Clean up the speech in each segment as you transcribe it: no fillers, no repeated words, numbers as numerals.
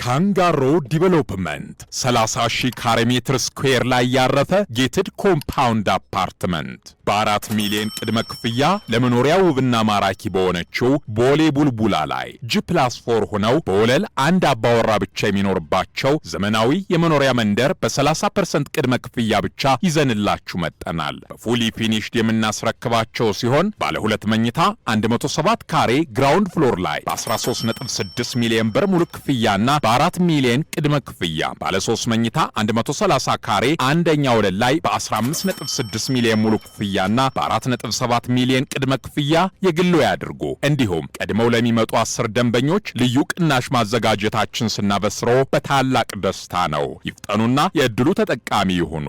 ካንጋሮ ዲቨሎፕመንት 30,000 ካሬ ሜትር ስኩዌር ላይ ያረፈ ጌትድ ኮምፓውንድ አፓርትመንት በ4 ሚሊዮን ቅድመ ክፍያ ለመኖሪያ ውብና ማራኪ በሆነችው ቦሌ ቡልቡላ ላይ G+4 ሆነው በወለል አንድ አባወራ ብቻ የሚኖርባቸው ዘመናዊ የመኖሪያ መንደር በ30% ቅድመ ክፍያ ብቻ ይዘንላችሁ መጠናል። በፉሊ ፊኒሽድ የምናስረክባቸው ሲሆን ባለ 2 መኝታ 107 ካሬ ግራውንድ ፍሎር ላይ በ13.6 ሚሊዮን ብር ሙሉ ክፍያና በ4 ሚሊዮን ቅድመ ክፍያ ባለ 3 መኝታ 130 ካሬ አንደኛ ወለል ላይ በ15.6 ሚሊዮን ሙሉ ክፍያና በ4.7 ሚሊዮን ቅድመ ክፍያ የግሎ ያድርጉ። እንዲሁም ቀድመው ለሚመጡ 10 ደንበኞች ልዩ ቅናሽ ማዘጋጀታችን ስናበስሮ በታላቅ ደስታ ነው። ይፍጠኑና የእድሉ ተጠቃሚ ይሁኑ።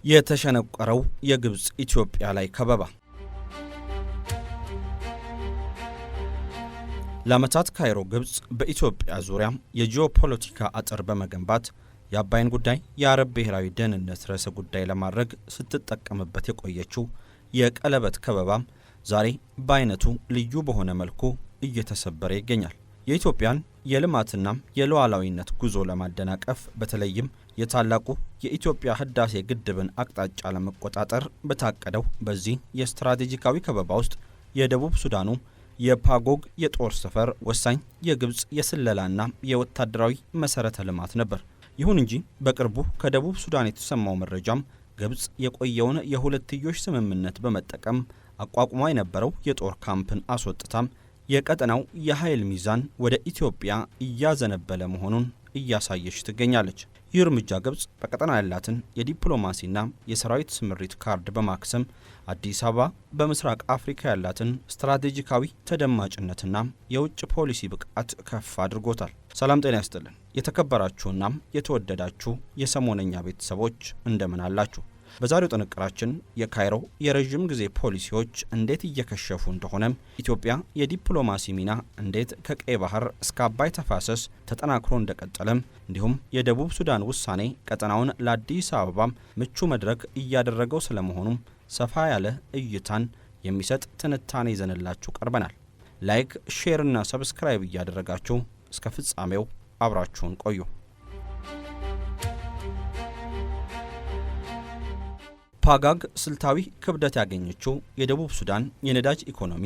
የተሸነቆረው የግብጽ ኢትዮጵያ ላይ ከበባ ለዓመታት ካይሮ ግብጽ በኢትዮጵያ ዙሪያ የጂኦፖለቲካ አጥር በመገንባት የአባይን ጉዳይ የአረብ ብሔራዊ ደህንነት ርዕሰ ጉዳይ ለማድረግ ስትጠቀምበት የቆየችው የቀለበት ከበባም ዛሬ በአይነቱ ልዩ በሆነ መልኩ እየተሰበረ ይገኛል። የኢትዮጵያን የልማትና የሉዓላዊነት ጉዞ ለማደናቀፍ በተለይም የታላቁ የኢትዮጵያ ህዳሴ ግድብን አቅጣጫ ለመቆጣጠር በታቀደው በዚህ የስትራቴጂካዊ ከበባ ውስጥ የደቡብ ሱዳኑ የፓጎግ የጦር ሰፈር ወሳኝ የግብጽ የስለላና የወታደራዊ መሰረተ ልማት ነበር። ይሁን እንጂ በቅርቡ ከደቡብ ሱዳን የተሰማው መረጃም ግብጽ የቆየውን የሁለትዮሽ ስምምነት በመጠቀም አቋቁሟ የነበረው የጦር ካምፕን አስወጥታም የቀጠናው የኃይል ሚዛን ወደ ኢትዮጵያ እያዘነበለ መሆኑን እያሳየች ትገኛለች። ይህ እርምጃ ግብጽ በቀጠና ያላትን የዲፕሎማሲና የሰራዊት ስምሪት ካርድ በማክሰም አዲስ አበባ በምስራቅ አፍሪካ ያላትን ስትራቴጂካዊ ተደማጭነትና የውጭ ፖሊሲ ብቃት ከፍ አድርጎታል። ሰላም ጤና ያስጥልን። የተከበራችሁና የተወደዳችሁ የሰሞነኛ ቤተሰቦች እንደምን አላችሁ? በዛሬው ጥንቅራችን የካይሮ የረጅም ጊዜ ፖሊሲዎች እንዴት እየከሸፉ እንደሆነ፣ ኢትዮጵያ የዲፕሎማሲ ሚና እንዴት ከቀይ ባህር እስከ አባይ ተፋሰስ ተጠናክሮ እንደቀጠለም፣ እንዲሁም የደቡብ ሱዳን ውሳኔ ቀጠናውን ለአዲስ አበባ ምቹ መድረክ እያደረገው ስለመሆኑም ሰፋ ያለ እይታን የሚሰጥ ትንታኔ ይዘንላችሁ ቀርበናል። ላይክ፣ ሼር እና ሰብስክራይብ እያደረጋችሁ እስከ ፍጻሜው አብራችሁን ቆዩ። ፓጋግ ስልታዊ ክብደት ያገኘችው የደቡብ ሱዳን የነዳጅ ኢኮኖሚ፣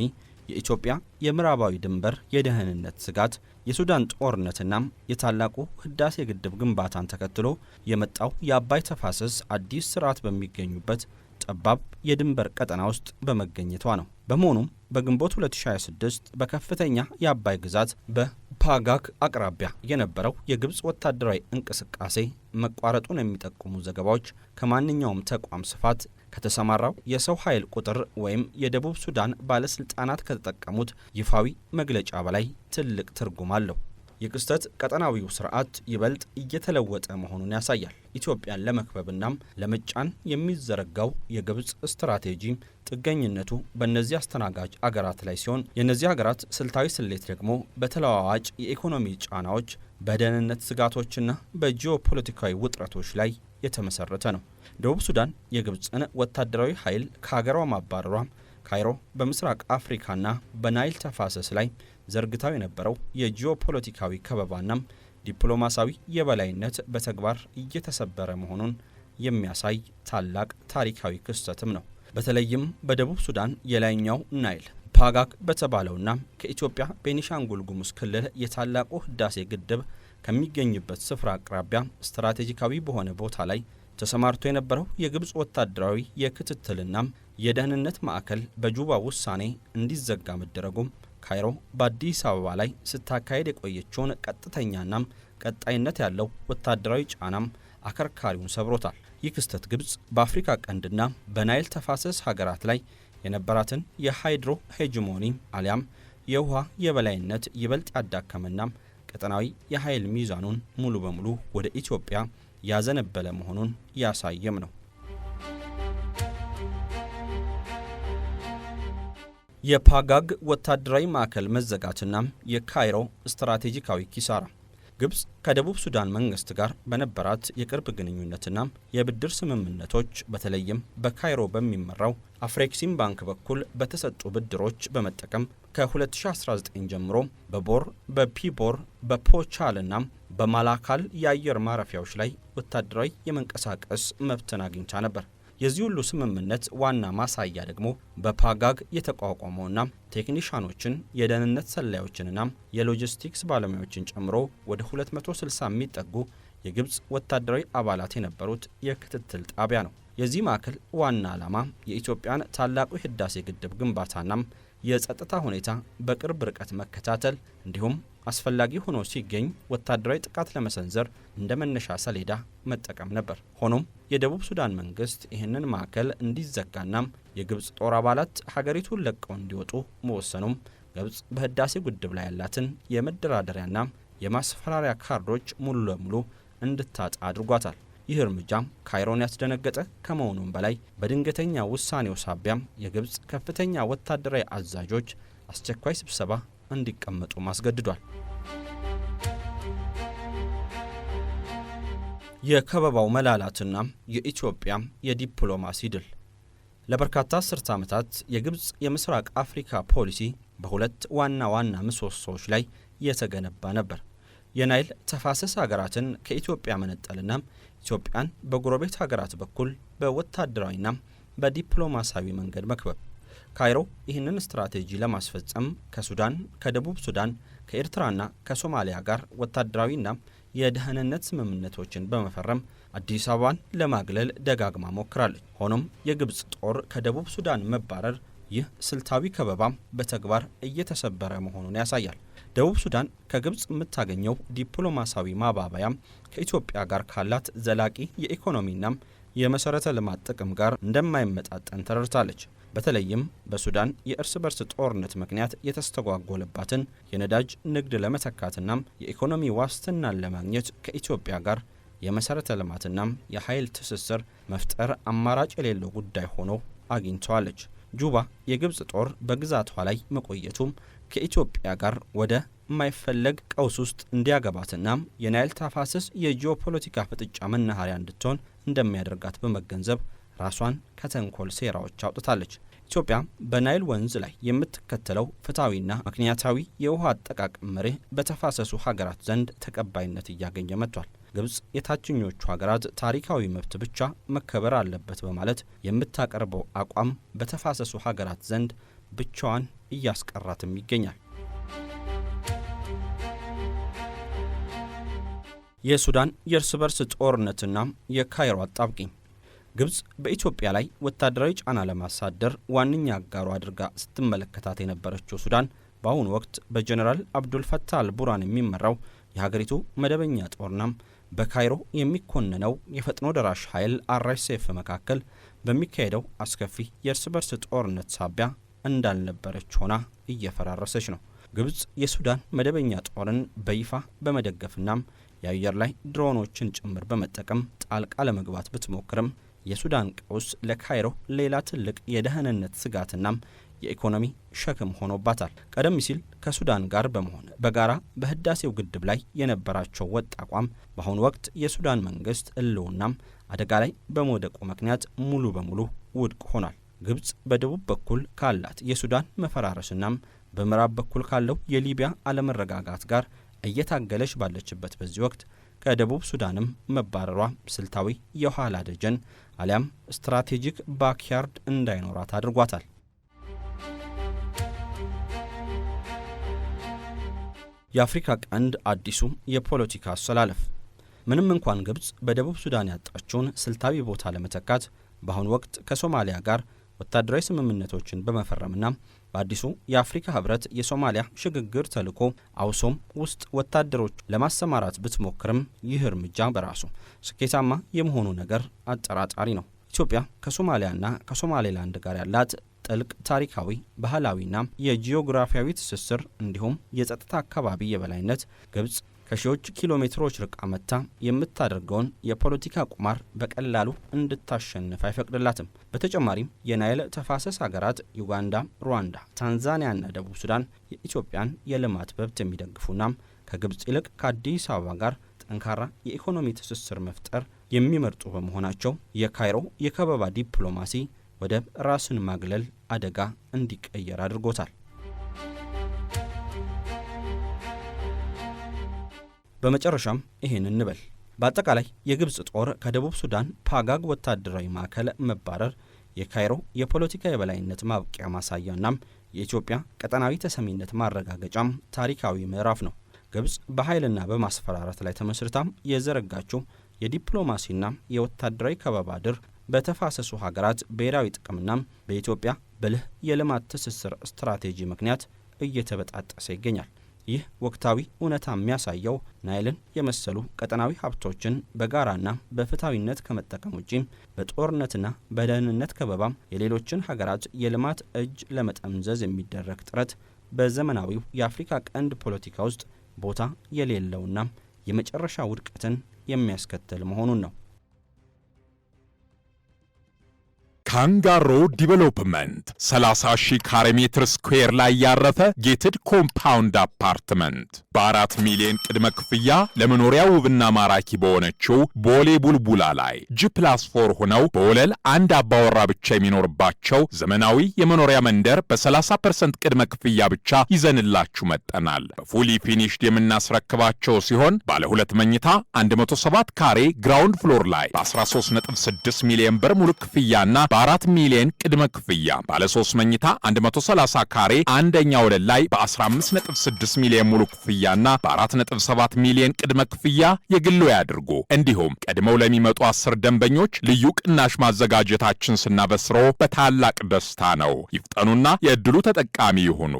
የኢትዮጵያ የምዕራባዊ ድንበር የደህንነት ስጋት፣ የሱዳን ጦርነትና የታላቁ ህዳሴ ግድብ ግንባታን ተከትሎ የመጣው የአባይ ተፋሰስ አዲስ ስርዓት በሚገኙበት ጠባብ የድንበር ቀጠና ውስጥ በመገኘቷ ነው። በመሆኑም በግንቦት 2026 በከፍተኛ የአባይ ግዛት በፓጋግ አቅራቢያ የነበረው የግብጽ ወታደራዊ እንቅስቃሴ መቋረጡን የሚጠቁሙ ዘገባዎች ከማንኛውም ተቋም ስፋት፣ ከተሰማራው የሰው ኃይል ቁጥር ወይም የደቡብ ሱዳን ባለስልጣናት ከተጠቀሙት ይፋዊ መግለጫ በላይ ትልቅ ትርጉም አለው። የክስተት ቀጠናዊው ስርዓት ይበልጥ እየተለወጠ መሆኑን ያሳያል። ኢትዮጵያን ለመክበብናም ለመጫን የሚዘረጋው የግብጽ ስትራቴጂ ጥገኝነቱ በእነዚህ አስተናጋጅ አገራት ላይ ሲሆን፣ የእነዚህ አገራት ስልታዊ ስሌት ደግሞ በተለዋዋጭ የኢኮኖሚ ጫናዎች፣ በደህንነት ስጋቶችና በጂኦፖለቲካዊ ውጥረቶች ላይ የተመሰረተ ነው። ደቡብ ሱዳን የግብጽን ወታደራዊ ኃይል ከሀገሯ ማባረሯ ካይሮ በምስራቅ አፍሪካና በናይል ተፋሰስ ላይ ዘርግታው የነበረው የጂኦፖለቲካዊ ከበባና ዲፕሎማሲያዊ የበላይነት በተግባር እየተሰበረ መሆኑን የሚያሳይ ታላቅ ታሪካዊ ክስተትም ነው። በተለይም በደቡብ ሱዳን የላይኛው ናይል ፓጋግ በተባለውና ከኢትዮጵያ ቤኒሻንጉል ጉሙዝ ክልል የታላቁ ህዳሴ ግድብ ከሚገኝበት ስፍራ አቅራቢያ ስትራቴጂካዊ በሆነ ቦታ ላይ ተሰማርቶ የነበረው የግብጽ ወታደራዊ የክትትልና የደህንነት ማዕከል በጁባ ውሳኔ እንዲዘጋ መደረጉም ካይሮ በአዲስ አበባ ላይ ስታካሄድ የቆየችውን ቀጥተኛና ቀጣይነት ያለው ወታደራዊ ጫናም አከርካሪውን ሰብሮታል። ይህ ክስተት ግብጽ በአፍሪካ ቀንድና በናይል ተፋሰስ ሀገራት ላይ የነበራትን የሃይድሮ ሄጂሞኒ አሊያም የውሃ የበላይነት ይበልጥ ያዳከመና ቀጠናዊ የኃይል ሚዛኑን ሙሉ በሙሉ ወደ ኢትዮጵያ ያዘነበለ መሆኑን ያሳየም ነው። የፓጋግ ወታደራዊ ማዕከል መዘጋትና የካይሮ ስትራቴጂካዊ ኪሳራ። ግብጽ ከደቡብ ሱዳን መንግስት ጋር በነበራት የቅርብ ግንኙነትና የብድር ስምምነቶች በተለይም በካይሮ በሚመራው አፍሬክሲም ባንክ በኩል በተሰጡ ብድሮች በመጠቀም ከ2019 ጀምሮ በቦር፣ በፒቦር፣ በፖቻልና በማላካል የአየር ማረፊያዎች ላይ ወታደራዊ የመንቀሳቀስ መብትን አግኝታ ነበር። የዚህ ሁሉ ስምምነት ዋና ማሳያ ደግሞ በፓጋግ የተቋቋመውና ቴክኒሻኖችን፣ የደህንነት ሰላዮችንና የሎጂስቲክስ ባለሙያዎችን ጨምሮ ወደ 260 የሚጠጉ የግብጽ ወታደራዊ አባላት የነበሩት የክትትል ጣቢያ ነው። የዚህ ማዕከል ዋና ዓላማ የኢትዮጵያን ታላቁ የህዳሴ ግድብ ግንባታና የጸጥታ ሁኔታ በቅርብ ርቀት መከታተል እንዲሁም አስፈላጊ ሆኖ ሲገኝ ወታደራዊ ጥቃት ለመሰንዘር እንደ መነሻ ሰሌዳ መጠቀም ነበር። ሆኖም የደቡብ ሱዳን መንግስት ይህንን ማዕከል እንዲዘጋና የግብጽ ጦር አባላት ሀገሪቱን ለቀው እንዲወጡ መወሰኑም ግብጽ በህዳሴ ግድብ ላይ ያላትን የመደራደሪያና የማስፈራሪያ ካርዶች ሙሉ ለሙሉ እንድታጣ አድርጓታል። ይህ እርምጃም ካይሮን ያስደነገጠ ከመሆኑም በላይ በድንገተኛ ውሳኔው ሳቢያም የግብጽ ከፍተኛ ወታደራዊ አዛዦች አስቸኳይ ስብሰባ እንዲቀመጡ ማስገድዷል። የከበባው መላላትና የኢትዮጵያ የዲፕሎማሲ ድል ለበርካታ አስርተ ዓመታት የግብጽ የምስራቅ አፍሪካ ፖሊሲ በሁለት ዋና ዋና ምሰሶዎች ላይ የተገነባ ነበር። የናይል ተፋሰስ ሀገራትን ከኢትዮጵያ መነጠልና ኢትዮጵያን በጎረቤት ሀገራት በኩል በወታደራዊና በዲፕሎማሲያዊ መንገድ መክበብ። ካይሮ ይህንን ስትራቴጂ ለማስፈጸም ከሱዳን፣ ከደቡብ ሱዳን፣ ከኤርትራና ከሶማሊያ ጋር ወታደራዊና የደህንነት ስምምነቶችን በመፈረም አዲስ አበባን ለማግለል ደጋግማ ሞክራለች። ሆኖም የግብጽ ጦር ከደቡብ ሱዳን መባረር ይህ ስልታዊ ከበባ በተግባር እየተሰበረ መሆኑን ያሳያል። ደቡብ ሱዳን ከግብጽ የምታገኘው ዲፕሎማሲያዊ ማባበያም ከኢትዮጵያ ጋር ካላት ዘላቂ የኢኮኖሚና የመሰረተ ልማት ጥቅም ጋር እንደማይመጣጠን ተረድታለች። በተለይም በሱዳን የእርስ በርስ ጦርነት ምክንያት የተስተጓጎለባትን የነዳጅ ንግድ ለመተካትና የኢኮኖሚ ዋስትናን ለማግኘት ከኢትዮጵያ ጋር የመሰረተ ልማትና የኃይል ትስስር መፍጠር አማራጭ የሌለው ጉዳይ ሆኖ አግኝተዋለች። ጁባ የግብጽ ጦር በግዛቷ ላይ መቆየቱም ከኢትዮጵያ ጋር ወደ ማይፈለግ ቀውስ ውስጥ እንዲያገባትና የናይል ተፋሰስ የጂኦፖለቲካ ፍጥጫ መናኸሪያ እንድትሆን እንደሚያደርጋት በመገንዘብ ራሷን ከተንኮል ሴራዎች አውጥታለች። ኢትዮጵያ በናይል ወንዝ ላይ የምትከተለው ፍትሐዊና ምክንያታዊ የውሃ አጠቃቀም መርህ በተፋሰሱ ሀገራት ዘንድ ተቀባይነት እያገኘ መጥቷል። ግብጽ የታችኞቹ ሀገራት ታሪካዊ መብት ብቻ መከበር አለበት በማለት የምታቀርበው አቋም በተፋሰሱ ሀገራት ዘንድ ብቻዋን እያስቀራትም ይገኛል። የሱዳን የእርስ በርስ ጦርነትና የካይሮ አጣብቂኝ ግብጽ በኢትዮጵያ ላይ ወታደራዊ ጫና ለማሳደር ዋነኛ አጋሩ አድርጋ ስትመለከታት የነበረችው ሱዳን በአሁኑ ወቅት በጀነራል አብዱልፈታህ አልቡርሃን የሚመራው የሀገሪቱ መደበኛ ጦርና በካይሮ የሚኮነነው የፈጥኖ ደራሽ ኃይል አርኤስኤፍ መካከል በሚካሄደው አስከፊ የእርስ በርስ ጦርነት ሳቢያ እንዳልነበረች ሆና እየፈራረሰች ነው። ግብጽ የሱዳን መደበኛ ጦርን በይፋ በመደገፍና የአየር ላይ ድሮኖችን ጭምር በመጠቀም ጣልቃ ለመግባት ብትሞክርም የሱዳን ቀውስ ለካይሮ ሌላ ትልቅ የደህንነት ስጋትና የኢኮኖሚ ሸክም ሆኖባታል። ቀደም ሲል ከሱዳን ጋር በመሆን በጋራ በህዳሴው ግድብ ላይ የነበራቸው ወጥ አቋም በአሁኑ ወቅት የሱዳን መንግስት ህልውናም አደጋ ላይ በመውደቁ ምክንያት ሙሉ በሙሉ ውድቅ ሆኗል። ግብጽ በደቡብ በኩል ካላት የሱዳን መፈራረስናም በምዕራብ በኩል ካለው የሊቢያ አለመረጋጋት ጋር እየታገለች ባለችበት በዚህ ወቅት ከደቡብ ሱዳንም መባረሯ ስልታዊ የኋላ ደጀን አሊያም ስትራቴጂክ ባክያርድ እንዳይኖራት አድርጓታል። የአፍሪካ ቀንድ አዲሱ የፖለቲካ አሰላለፍ ምንም እንኳን ግብጽ በደቡብ ሱዳን ያጣችውን ስልታዊ ቦታ ለመተካት በአሁኑ ወቅት ከሶማሊያ ጋር ወታደራዊ ስምምነቶችን በመፈረምና በአዲሱ የአፍሪካ ህብረት የሶማሊያ ሽግግር ተልዕኮ አውሶም ውስጥ ወታደሮች ለማሰማራት ብትሞክርም ይህ እርምጃ በራሱ ስኬታማ የመሆኑ ነገር አጠራጣሪ ነው። ኢትዮጵያ ከሶማሊያና ከሶማሌላንድ ጋር ያላት ጥልቅ ታሪካዊ፣ ባህላዊና የጂኦግራፊያዊ ትስስር እንዲሁም የጸጥታ አካባቢ የበላይነት ግብጽ ከሺዎች ኪሎ ሜትሮች ርቃ መታ የምታደርገውን የፖለቲካ ቁማር በቀላሉ እንድታሸንፍ አይፈቅድላትም። በተጨማሪም የናይል ተፋሰስ ሀገራት ዩጋንዳ፣ ሩዋንዳ፣ ታንዛኒያና ደቡብ ሱዳን የኢትዮጵያን የልማት መብት የሚደግፉና ከግብፅ ይልቅ ከአዲስ አበባ ጋር ጠንካራ የኢኮኖሚ ትስስር መፍጠር የሚመርጡ በመሆናቸው የካይሮ የከበባ ዲፕሎማሲ ወደብ ራስን ማግለል አደጋ እንዲቀየር አድርጎታል። በመጨረሻም ይሄን እንበል። በአጠቃላይ የግብፅ ጦር ከደቡብ ሱዳን ፓጋግ ወታደራዊ ማዕከል መባረር የካይሮ የፖለቲካ የበላይነት ማብቂያ ማሳያናም የኢትዮጵያ ቀጠናዊ ተሰሚነት ማረጋገጫም ታሪካዊ ምዕራፍ ነው። ግብፅ በኃይልና በማስፈራራት ላይ ተመስርታም የዘረጋችው የዲፕሎማሲና የወታደራዊ ከበባ ድር በተፋሰሱ ሀገራት ብሔራዊ ጥቅምና በኢትዮጵያ ብልህ የልማት ትስስር ስትራቴጂ ምክንያት እየተበጣጠሰ ይገኛል። ይህ ወቅታዊ እውነታ የሚያሳየው ናይልን የመሰሉ ቀጠናዊ ሀብቶችን በጋራና በፍትሃዊነት ከመጠቀም ውጪ በጦርነትና በደህንነት ከበባም የሌሎችን ሀገራት የልማት እጅ ለመጠምዘዝ የሚደረግ ጥረት በዘመናዊው የአፍሪካ ቀንድ ፖለቲካ ውስጥ ቦታ የሌለውና የመጨረሻ ውድቀትን የሚያስከትል መሆኑን ነው። ካንጋሮ ዲቨሎፕመንት 30,000 ካሬ ሜትር ስኩዌር ላይ ያረፈ ጌትድ ኮምፓውንድ አፓርትመንት በ4 ሚሊዮን ቅድመ ክፍያ ለመኖሪያ ውብና ማራኪ በሆነችው ቦሌ ቡልቡላ ላይ G+4 ሆነው በወለል አንድ አባወራ ብቻ የሚኖርባቸው ዘመናዊ የመኖሪያ መንደር በ30% ቅድመ ክፍያ ብቻ ይዘንላችሁ መጠናል። በፉሊ ፊኒሽድ የምናስረክባቸው ሲሆን ባለ 2 መኝታ 107 ካሬ ግራውንድ ፍሎር ላይ በ13.6 ሚሊዮን ብር ሙሉ ክፍያና በ4 ሚሊዮን ቅድመ ክፍያ ባለ 3 መኝታ 130 ካሬ አንደኛ ወለል ላይ በ15.6 ሚሊዮን ሙሉ ክፍያና በ4.7 ሚሊዮን ቅድመ ክፍያ የግሎ ያድርጉ። እንዲሁም ቀድመው ለሚመጡ 10 ደንበኞች ልዩ ቅናሽ ማዘጋጀታችን ስናበስሮ በታላቅ ደስታ ነው። ይፍጠኑና የዕድሉ ተጠቃሚ ይሁኑ።